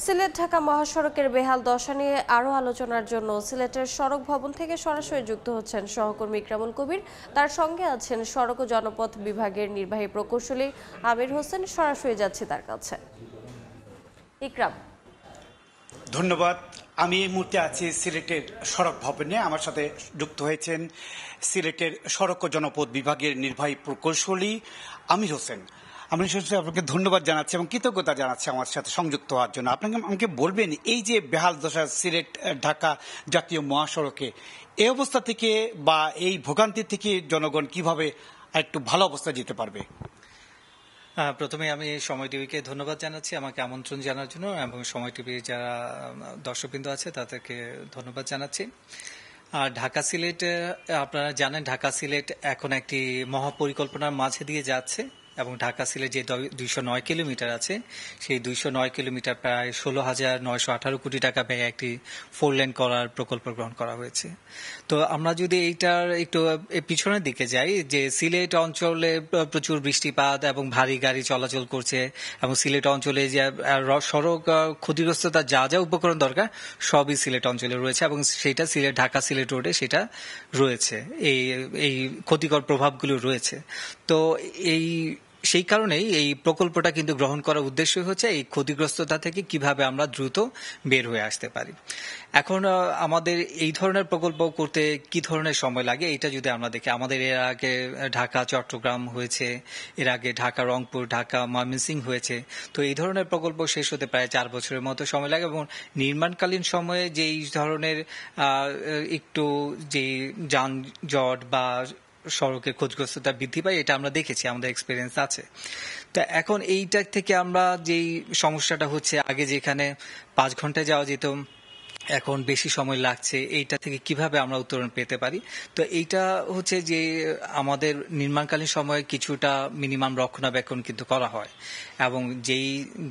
সিলেট ঢাকা মহাসড়কের বেহাল দশা নিয়ে আরও আলোচনার জন্য সিলেটের সড়ক ভবন থেকে সরাসরি যুক্ত হচ্ছেন সহকর্মী ইকরামুল কবির। তার সঙ্গে আছেন সড়ক ও জনপথ বিভাগের নির্বাহী প্রকৌশলী আমির হোসেন। সরাসরি যাচ্ছি তার কাছে। ইকরাম, ধন্যবাদ। আমি এই মুহূর্তে আছি সিলেটের সড়ক ভবনে। আমার সাথে যুক্ত হয়েছেন সিলেটের সড়ক ও জনপথ বিভাগের নির্বাহী প্রকৌশলী আমির হোসেন। আমি আপনাকে ধন্যবাদ জানাচ্ছি এবং কৃতজ্ঞতা জানাচ্ছি আমার সাথে সংযুক্ত হওয়ার জন্য। আপনাকে আমাকে বলবেন, এই যে বেহাল দশা সিলেট ঢাকা জাতীয় মহাসড়কে, এই অবস্থা থেকে বা এই ভোগান্তি থেকে জনগণ কিভাবে একটু ভালো অবস্থায় যেতে পারবে? প্রথমে আমি সময় টিভিকে ধন্যবাদ জানাচ্ছি আমাকে আমন্ত্রণ জানার জন্য, এবং সময় টিভির যারা দর্শকবৃন্দ আছে তাদেরকে ধন্যবাদ জানাচ্ছি। আর ঢাকা সিলেট, আপনারা জানেন ঢাকা সিলেট এখন একটি মহাপরিকল্পনার মাঝে দিয়ে যাচ্ছে, এবং ঢাকা সিলেট যে 209 কিলোমিটার আছে, সেই 209 কিলোমিটার প্রায় 16,918 কোটি টাকা ব্যয়ে একটি 4 লেন করার প্রকল্প গ্রহণ করা হয়েছে। তো আমরা যদি এইটার একটু পিছনের দিকে যাই, যে সিলেট অঞ্চলে প্রচুর বৃষ্টিপাত এবং ভারী গাড়ি চলাচল করছে, এবং সিলেট অঞ্চলে যে সড়ক ক্ষতিগ্রস্ততা যা যা উপকরণ দরকার সবই সিলেট অঞ্চলে রয়েছে, এবং সেটা সিলেট ঢাকা সিলেট রোডে সেটা রয়েছে, এই ক্ষতিকর প্রভাবগুলো রয়েছে। তো সেই কারণেই এই প্রকল্পটা কিন্তু গ্রহণ করার উদ্দেশ্য হচ্ছে এই ক্ষতিগ্রস্ততা থেকে কিভাবে আমরা দ্রুত বের হয়ে আসতে পারি। এখন আমাদের এই ধরনের প্রকল্প করতে কি ধরনের সময় লাগে, এটা যদি আমরা দেখি, আমাদের এর আগে ঢাকা চট্টগ্রাম হয়েছে, এর আগে ঢাকা রংপুর, ঢাকা ময়মনসিংহ হয়েছে। তো এই ধরনের প্রকল্প শেষ হতে প্রায় 4 বছরের মতো সময় লাগে, এবং নির্মাণকালীন সময়ে যেই ধরনের একটু যে যানজট বা সড়কের ক্ষতিগ্রস্ততা বৃদ্ধি পায়, এটা আমরা দেখেছি, আমাদের এক্সপিরিয়েন্স আছে। তা এখন এইটা থেকে আমরা যেই সমস্যাটা হচ্ছে, আগে যেখানে 5 ঘন্টায় যাওয়া যেত এখন বেশি সময় লাগছে, এইটা থেকে কিভাবে আমরা উত্তরণ পেতে পারি। তো এইটা হচ্ছে যে আমাদের নির্মাণকালীন সময়ে কিছুটা মিনিমাম রক্ষণাবেক্ষণ কিন্তু করা হয়, এবং যেই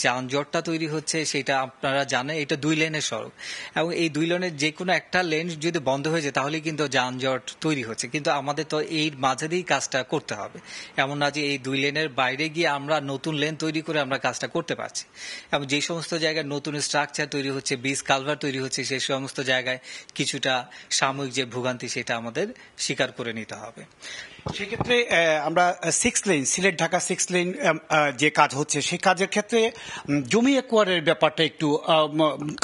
যানজটটা তৈরি হচ্ছে সেটা আপনারা জানেন, এটা 2 লেনের সড়ক, এবং এই 2 লেনের যে কোনো একটা লেন যদি বন্ধ হয়ে যায় তাহলে কিন্তু যানজট তৈরি হচ্ছে। কিন্তু আমাদের তো এই মাঝে দিয়েই কাজটা করতে হবে, এমন না যে এই 2 লেনের বাইরে গিয়ে আমরা নতুন লেন তৈরি করে আমরা কাজটা করতে পারছি। এবং যে সমস্ত জায়গায় নতুন স্ট্রাকচার তৈরি হচ্ছে, ব্রিজ কালভার তৈরি হচ্ছে, সেই সমস্ত জায়গায় কিছুটা সাময়িক যে ভোগান্তি সেটা আমাদের স্বীকার করে নিতে হবে। সেক্ষেত্রে আমরা 6 লেন সিলেট ঢাকা 6 লেন যে কাজ হচ্ছে, সেই কাজের ক্ষেত্রে জমি একোয়ারের ব্যাপারটা একটু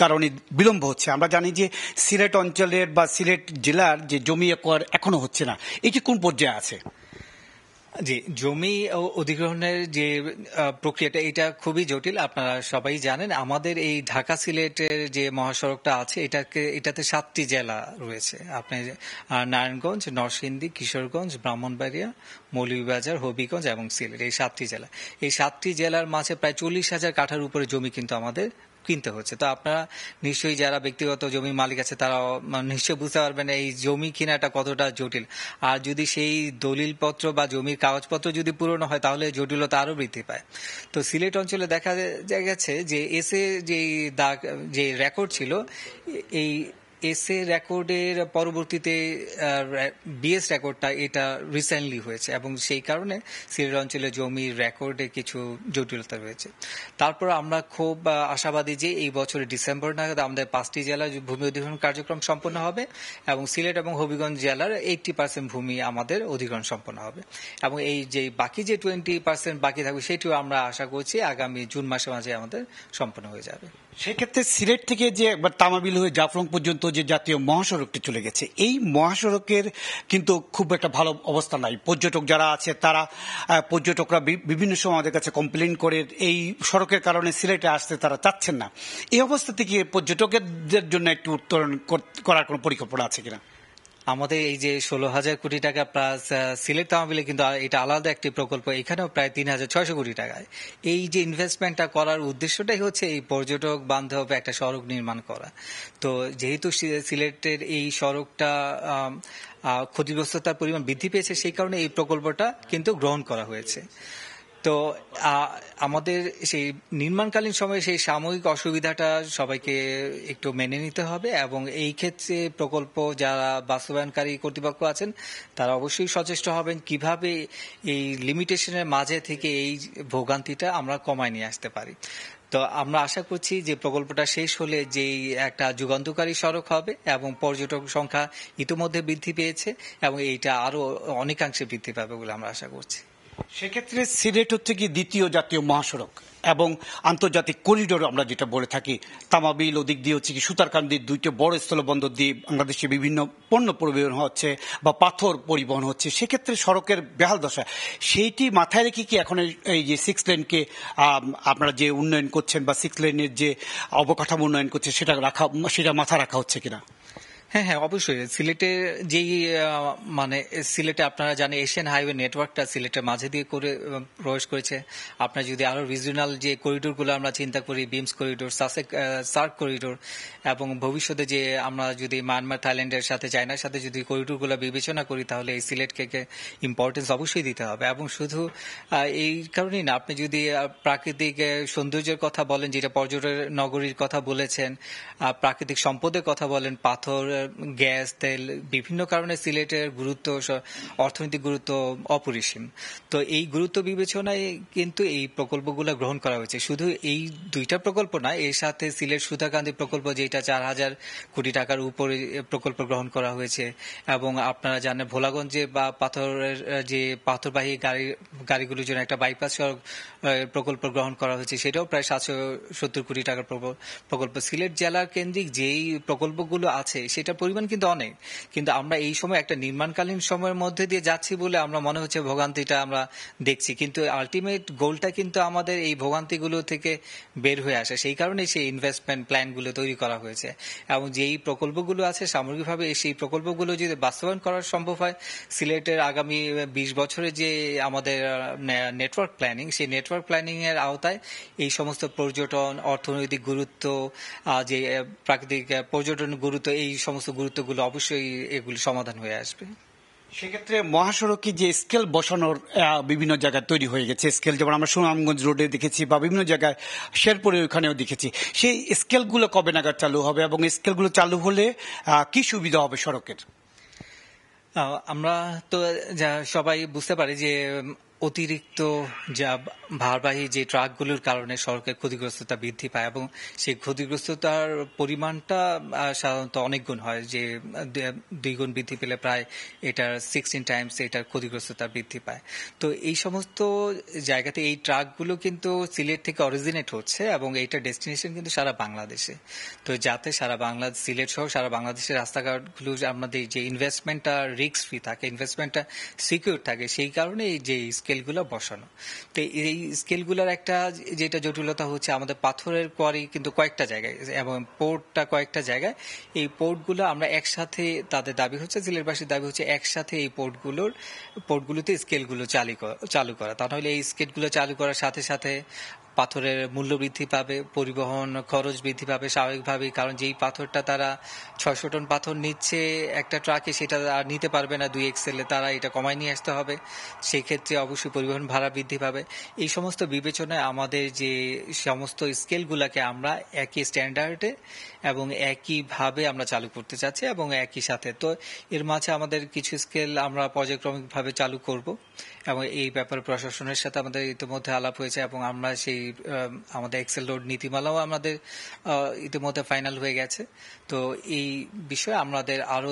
কারণে বিলম্ব হচ্ছে। আমরা জানি যে সিলেট অঞ্চলের বা সিলেট জেলার যে জমি একোয়ার এখনো হচ্ছে না, এটি কোন পর্যায়ে আছে? জি, জমি অধিগ্রহণের যে প্রক্রিয়াটা, এটা খুবই জটিল। আপনারা সবাই জানেন আমাদের এই ঢাকা সিলেটের যে মহাসড়কটা আছে, এটাতে 7টি জেলা রয়েছে। আপনি নারায়ণগঞ্জ, নরসিংদী, কিশোরগঞ্জ, ব্রাহ্মণবাড়িয়া, মৌলভীবাজার, হবিগঞ্জ এবং সিলেট, এই 7টি জেলা। এই 7টি জেলার মাঝে প্রায় 40,000 কাঠার উপরে জমি কিন্তু আমাদের কিনতে হচ্ছে। তো আপনারা নিশ্চয়ই যারা ব্যক্তিগত জমির মালিক আছে তারা নিশ্চয়ই বুঝতে পারবেন এই জমি কেনাটা কতটা জটিল। আর যদি সেই দলিলপত্র বা জমির কাগজপত্র যদি পুরনো হয় তাহলে জটিলতা আরো বৃদ্ধি পায়। তো সিলেট অঞ্চলে দেখা গেছে যে যে রেকর্ড ছিল, এই এসএ রেকর্ডের পরবর্তীতে বিএস রেকর্ডটা এটা রিসেন্টলি হয়েছে, এবং সেই কারণে সিলেট অঞ্চলে জমির রেকর্ডে কিছু জটিলতা রয়েছে। তারপর আমরা খুব আশাবাদী যে এই বছরের ডিসেম্বর নাগাদ আমাদের 5টি জেলার ভূমি অধিগ্রহণ কার্যক্রম সম্পন্ন হবে, এবং সিলেট এবং হবিগঞ্জ জেলার 80% ভূমি আমাদের অধিগ্রহণ সম্পন্ন হবে, এবং এই যে বাকি যে 20% বাকি থাকবে সেটিও আমরা আশা করছি আগামী জুন মাসের মাঝে আমাদের সম্পন্ন হয়ে যাবে। সেক্ষেত্রে সিলেট থেকে যে তামাবিল হয়ে জাফলং পর্যন্ত যে জাতীয় মহাসড়কটি চলে গেছে, এই মহাসড়কের কিন্তু খুব একটা ভালো অবস্থা নাই। পর্যটক যারা আছে তারা, পর্যটকরা বিভিন্ন সময় আমাদের কাছে কমপ্লেন করে এই সড়কের কারণে সিলেটে আসতে তারা চাচ্ছেন না। এই অবস্থা থেকে পর্যটকদের জন্য একটু উত্তরণ করার কোনো পরিকল্পনা আছে কিনা? আমাদের এই যে 16,000 কোটি টাকা প্লাস সিলেট তামাবিলে কিন্তু এটা আলাদা একটি প্রকল্প, এখানেও প্রায় 3,600 কোটি টাকায় এই যে ইনভেস্টমেন্টটা করার উদ্দেশ্যটাই হচ্ছে এই পর্যটক বান্ধব একটা সড়ক নির্মাণ করা। তো যেহেতু সিলেটের এই সড়কটা ক্ষতিগ্রস্ততার পরিমাণ বৃদ্ধি পেয়েছে, সেই কারণে এই প্রকল্পটা কিন্তু গ্রহণ করা হয়েছে। তো আমাদের সেই নির্মাণকালীন সময়ে সেই সাময়িক অসুবিধাটা সবাইকে একটু মেনে নিতে হবে, এবং এই ক্ষেত্রে প্রকল্প যারা বাস্তবায়নকারী কর্তৃপক্ষ আছেন তারা অবশ্যই সচেষ্ট হবেন কিভাবে এই লিমিটেশনের মাঝে থেকে এই ভোগান্তিটা আমরা কমায় নিয়ে আসতে পারি। তো আমরা আশা করছি যে প্রকল্পটা শেষ হলে যেই একটা যুগান্তকারী সড়ক হবে এবং পর্যটক সংখ্যা ইতিমধ্যে বৃদ্ধি পেয়েছে এবং এইটা আরো অনেকাংশে বৃদ্ধি পাবে বলে আমরা আশা করছি। সেক্ষেত্রে সিলেট হচ্ছে কি দ্বিতীয় জাতীয় মহাসড়ক এবং আন্তর্জাতিক করিডোর আমরা যেটা বলে থাকি, তামাবিল ওদিক দিয়ে হচ্ছে কি সুতারকান্দির দুইটা বড় স্থলবন্দর দিয়ে বাংলাদেশে বিভিন্ন পণ্য পরিবহন হচ্ছে বা পাথর পরিবহন হচ্ছে। সেক্ষেত্রে সড়কের বেহাল দশা, সেইটি মাথায় রেখে কি এখন এই যে 6 লেনকে আপনারা যে উন্নয়ন করছেন বা 6 লেনের যে অবকাঠামো উন্নয়ন করছে সেটা মাথা রাখা হচ্ছে কিনা? হ্যাঁ হ্যাঁ, অবশ্যই। সিলেটের যেই মানে সিলেটে আপনারা জানেন এশিয়ান হাইওয়ে নেটওয়ার্কটা সিলেটের মাঝে দিয়ে করে প্রবেশ করেছে। আপনার যদি আরো রিজিওনাল যে করিডোরগুলো আমরা চিন্তা করি, বিমস করিডোর, সার্ক করিডোর, এবং ভবিষ্যতে যে আমরা যদি মায়ানমার, থাইল্যান্ডের সাথে, চায়নার সাথে যদি করিডোরগুলো বিবেচনা করি তাহলে এই সিলেটকে ইম্পর্টেন্স অবশ্যই দিতে হবে। এবং শুধু এই কারণেই না, আপনি যদি প্রাকৃতিক সৌন্দর্যের কথা বলেন, যেটা পর্যটন নগরীর কথা বলেছেন, প্রাকৃতিক সম্পদের কথা বলেন, পাথর, গ্যাস, তেল, বিভিন্ন কারণে সিলেটের গুরুত্ব, অর্থনৈতিক গুরুত্ব অপরিসীম। তো এই গুরুত্ব বিবেচনায় কিন্তু এই প্রকল্পগুলো গ্রহণ করা হয়েছে। শুধু এই দুইটা প্রকল্প না, এর সাথে সিলেট সুতারকান্দি প্রকল্প যেটা 4,000 কোটি টাকার উপরে প্রকল্প গ্রহণ করা হয়েছে, এবং আপনারা জানেন ভোলাগঞ্জে বা পাথরের যে পাথরবাহী গাড়িগুলোর জন্য একটা বাইপাস সড়ক প্রকল্প গ্রহণ করা হয়েছে, সেটাও প্রায় 770 কোটি টাকার প্রকল্প। সিলেট জেলার কেন্দ্রিক যেই প্রকল্পগুলো আছে সেটার পরিমাণ কিন্তু অনেক, কিন্তু আমরা এই সময় একটা নির্মাণকালীন সময়ের মধ্যে দিয়ে যাচ্ছি বলে আমরা মনে হচ্ছে ভোগান্তিটা আমরা দেখছি, কিন্তু আলটিমেট গোলটা কিন্তু আমাদের এই ভোগান্তিগুলো থেকে বের হয়ে আসে। সেই কারণে সেই ইনভেস্টমেন্ট প্ল্যানগুলো তৈরি করা হয়েছে, এবং যেই প্রকল্পগুলো আছে সামগ্রিকভাবে সেই প্রকল্পগুলো যদি বাস্তবায়ন করা সম্ভব হয়, সিলেটের আগামী 20 বছরে যে আমাদের নেটওয়ার্ক প্ল্যানিং, সেই নেটওয়ার্ক প্ল্যানিং এর আওতায় এই সমস্ত পর্যটন, অর্থনৈতিক গুরুত্ব, যে প্রাকৃতিক পর্যটন গুরুত্ব, এই সমস্ত গুরুত্বগুলো অবশ্যই এগুলি সমাধান হয়ে আসবে। সেক্ষেত্রে মহাসড়কে যে স্কেল বসানোর বিভিন্ন জায়গায় তৈরি হয়ে গেছে স্কেল, যেমন আমরা সুনামগঞ্জ রোডে দেখেছি বা বিভিন্ন জায়গায় শেরপুরে ওখানেও দেখেছি, সেই স্কেলগুলো কবে নাগাদ চালু হবে এবং স্কেলগুলো চালু হলে কি সুবিধা হবে সড়কের? আমরা তো সবাই বুঝতে পারি যে অতিরিক্ত যা ভারবাহী যে ট্রাকগুলোর কারণে সড়কের ক্ষতিগ্রস্ততা বৃদ্ধি পায়, এবং সেই ক্ষতিগ্রস্ততার পরিমাণটা সাধারণত অনেক গুণ হয়, যে 2 গুণ বৃদ্ধি পেলে প্রায় এটার 16 টাইমস এটার ক্ষতিগ্রস্ততা বৃদ্ধি পায়। তো এই সমস্ত জায়গাতে এই ট্রাকগুলো কিন্তু সিলেট থেকে অরিজিনেট হচ্ছে এবং এইটার ডেস্টিনেশন কিন্তু সারা বাংলাদেশে। তো যাতে সারা বাংলাদেশ, সিলেট সহ সারা বাংলাদেশের রাস্তাঘাটগুলো আমাদের যে ইনভেস্টমেন্টটা রিস্ক ফ্রি থাকে, ইনভেস্টমেন্টটা সিকিউর থাকে, সেই কারণে এই যে স্কেলগুলো বসানো। তো এই স্কেলগুলোর একটা যেটা জটিলতা হচ্ছে, আমাদের পাথরের কোয়ারি কিন্তু কয়েকটা জায়গায় এবং পোর্টটা কয়েকটা জায়গায়। এই পোর্টগুলো আমরা একসাথে, তাদের দাবি হচ্ছে, সিলেটবাসীর দাবি হচ্ছে একসাথে এই পোর্টগুলোতে স্কেলগুলো চালু করা। তা নাহলে এই স্কেলগুলো চালু করার সাথে সাথে পাথরের মূল্য বৃদ্ধি পাবে, পরিবহন খরচ বৃদ্ধি পাবে স্বাভাবিকভাবেই, কারণ যেই পাথরটা তারা 600 টন পাথর নিচ্ছে একটা ট্রাকে, সেটা আর নিতে পারবে না 2 এক্সেলে, তারা এটা কমায় নিয়ে আসতে হবে। সেই ক্ষেত্রে অবশ্যই পরিবহন ভাড়া বৃদ্ধি পাবে। এই সমস্ত বিবেচনায় আমাদের যে সমস্ত স্কেলগুলোকে আমরা একই স্ট্যান্ডার্ডে এবং একইভাবে আমরা চালু করতে চাচ্ছি, এবং একই সাথে তো এর মাঝে আমাদের কিছু স্কেল আমরা পর্যায়ক্রমিকভাবে চালু করব, এবং এই ব্যাপারে প্রশাসনের সাথে আমাদের ইতিমধ্যে আলাপ হয়েছে, এবং আমরা সেই আমাদের এক্সেল লোড নীতিমালাও আমাদের ইতিমধ্যে ফাইনাল হয়ে গেছে। তো এই বিষয়ে আমাদের আরো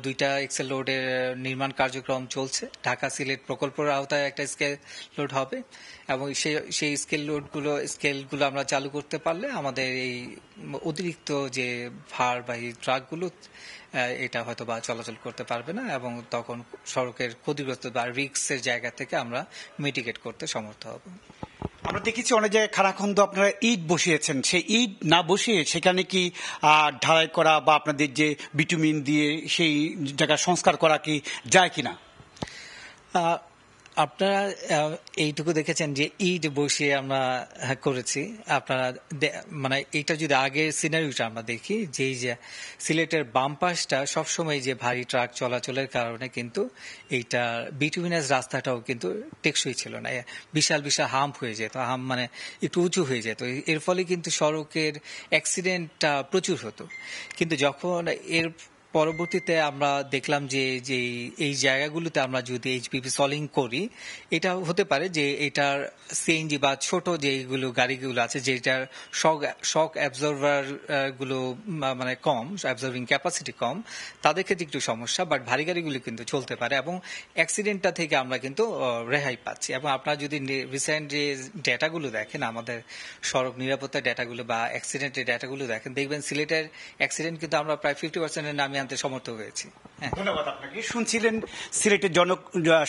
2টা এক্সেল লোডের নির্মাণ কার্যক্রম চলছে। ঢাকা সিলেট প্রকল্পের আওতায় একটা স্কেল লোড হবে, এবং সেই স্কেলগুলো আমরা চালু করতে পারলে আমাদের এই অতিরিক্ত যে ভারবাহী ট্রাকগুলো এটা হয়তো বা চলাচল করতে পারবে না, এবং তখন সড়কের ক্ষতিগ্রস্ত বা রিস্কের জায়গা থেকে আমরা মিটিগেট করতে সমর্থ হব। আমরা দেখেছি অনেক জায়গায় খানাখন্দ আপনারা ইট বসিয়েছেন, সেই ইট না বসিয়ে সেখানে কি ঢালাই করা বা আপনাদের যে বিটুমিন দিয়ে সেই জায়গা সংস্কার করা কি যায় কিনা? আপনারা এইটুকু দেখেছেন যে ইট বসিয়ে আমরা করেছি। আপনারা মানে এইটা যদি আগের সিনারিওটা আমরা দেখি, যে সিলেটের বাম পাশটা সবসময় যে ভারী ট্রাক চলাচলের কারণে কিন্তু এইটা বিটুমিনাস রাস্তাটাও কিন্তু টেকসই ছিল না, বিশাল বিশাল হাম্প হয়ে যেত, মানে একটু উঁচু হয়ে যেত। এর ফলে কিন্তু সড়কের অ্যাক্সিডেন্টটা প্রচুর হতো। কিন্তু যখন এর পরবর্তীতে আমরা দেখলাম যে যে এই জায়গাগুলোতে আমরা যদি এইচপিপি সলিং করি, এটা হতে পারে যে এটার সিএনজি বা ছোট যেগুলো গাড়িগুলো আছে যেটার শক অ্যাবজর্ভার গুলো মানে কম, অ্যাবজর্ভিং ক্যাপাসিটি কম, তাদের ক্ষেত্রে একটু সমস্যা, বাট ভারী গাড়িগুলো কিন্তু চলতে পারে এবং অ্যাক্সিডেন্টটা থেকে আমরা কিন্তু রেহাই পাচ্ছি। এবং আপনারা যদি রিসেন্ট যে ডেটাগুলো দেখেন, আমাদের সড়ক নিরাপত্তার ডেটাগুলো বা অ্যাক্সিডেন্টের ডেটাগুলো দেখেন, দেখবেন সিলেটের অ্যাক্সিডেন্ট কিন্তু আমরা প্রায় 50% নামিয়ে আনতে সমর্থ হয়েছি। হ্যাঁ, ধন্যবাদ আপনাকে। শুনছিলেন সিলেটের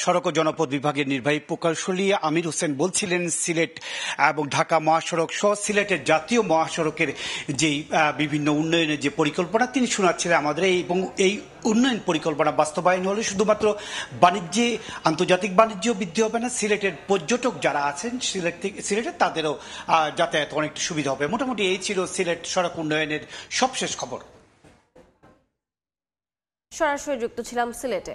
সড়ক ও জনপথ বিভাগের নির্বাহী প্রকৌশলী আমির হোসেন বলছিলেন সিলেট এবং ঢাকা মহাসড়ক সহ সিলেটের জাতীয় মহাসড়কের যেই বিভিন্ন উন্নয়নের যে পরিকল্পনা তিনি শোনাচ্ছিলেন আমাদের এবং এই উন্নয়ন পরিকল্পনা বাস্তবায়ন হলে শুধুমাত্র বাণিজ্যে আন্তর্জাতিক বাণিজ্য বৃদ্ধি হবে না, সিলেটের পর্যটক যারা আছেন সিলেটের তাদেরও যাতায়াত অনেকটা সুবিধা হবে। মোটামুটি এই ছিল সিলেট সড়ক উন্নয়নের সবশেষ খবর। সরাসরি যুক্ত ছিলাম সিলেটে।